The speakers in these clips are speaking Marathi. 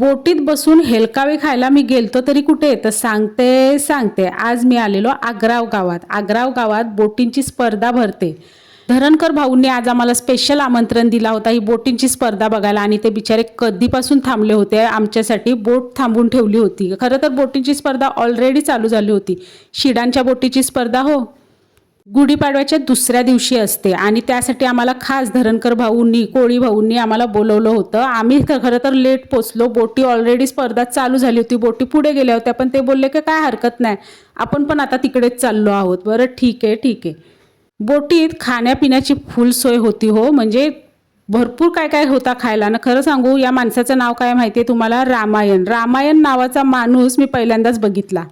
बोटीत बसून हेलकावे खायला मी गेलतो तरी कुठे, तर सांगते आज मी आलेलो आग्राव गावात. आग्राव गावात बोटींची स्पर्धा भरते. धरणकर भाऊंनी आज आम्हाला स्पेशल आमंत्रण दिला होता ही बोटींची स्पर्धा बघायला, आणि ते बिचारे कधीपासून थांबले होते. आमच्यासाठी बोट थांबून ठेवली होती. खरं तर बोटींची स्पर्धा ऑलरेडी चालू झाली होती. शिडांच्या बोटीची स्पर्धा गुढीपाडव्याच्या दुसऱ्या दिवशी असते, आणि त्यासाठी आम्हाला खास धरणकर भाऊंनी, कोळी भाऊंनी आम्हाला बोलवलं होतं. आम्ही खरं तर लेट पोचलो. बोटी ऑलरेडी स्पर्धा चालू झाली होती. बोटी पुढे गेल्या होत्या, पण ते बोलले की काय हरकत नाही, आपण पण आता तिकडेच चाललो आहोत. बरं ठीक आहे. बोटीत खाण्यापिण्याची फुल सोय होती म्हणजे भरपूर काय काय होता खायला ना. खरं सांगू, या माणसाचं नाव काय माहिती आहे तुम्हाला? रामायण नावाचा माणूस मी पहिल्यांदाच बघितला.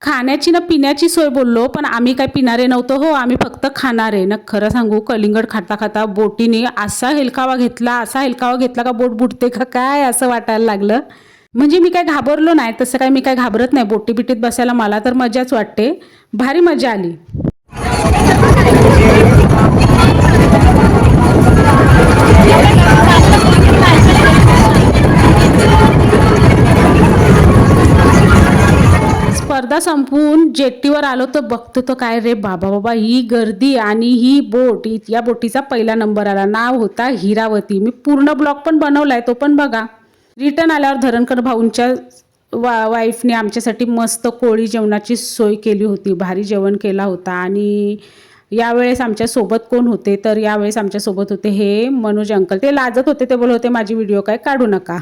खाण्याची ना पिण्याची सोय बोललो, पण आम्ही काय पिणारे नव्हतो आम्ही फक्त खाणारे ना. खरं सांगू, कलिंगड खाता खाता बोटीने असा हेलकावा घेतला का बोट बुडते का काय असं वाटायला लागलं. म्हणजे मी काय घाबरलो नाही, तसं काय मी काय घाबरत नाही. बोटी बिटीत बसायला मला तर मजाच वाटते. भारी मजा आली. स्पर्धा संपवून जेट्टीवर आलो तर बघतो तर काय रे बाबा, ही गर्दी आणि ही बोट. या बोटीचा पहिला नंबर आला. नाव होता हिरावती. मी पूर्ण ब्लॉग पण बनवलाय, तो पण बघा. रिटर्न आल्यावर धरणकर भाऊंच्या वाईफने आमच्यासाठी मस्त कोळी जेवणाची सोय केली होती. भारी जेवण केला होता. आणि यावेळेस आमच्या सोबत कोण होते, तर यावेळेस आमच्या सोबत होते हे मनोज अंकल. ते लाजत होते, ते बोलत होते माझी व्हिडिओ काय काढू नका.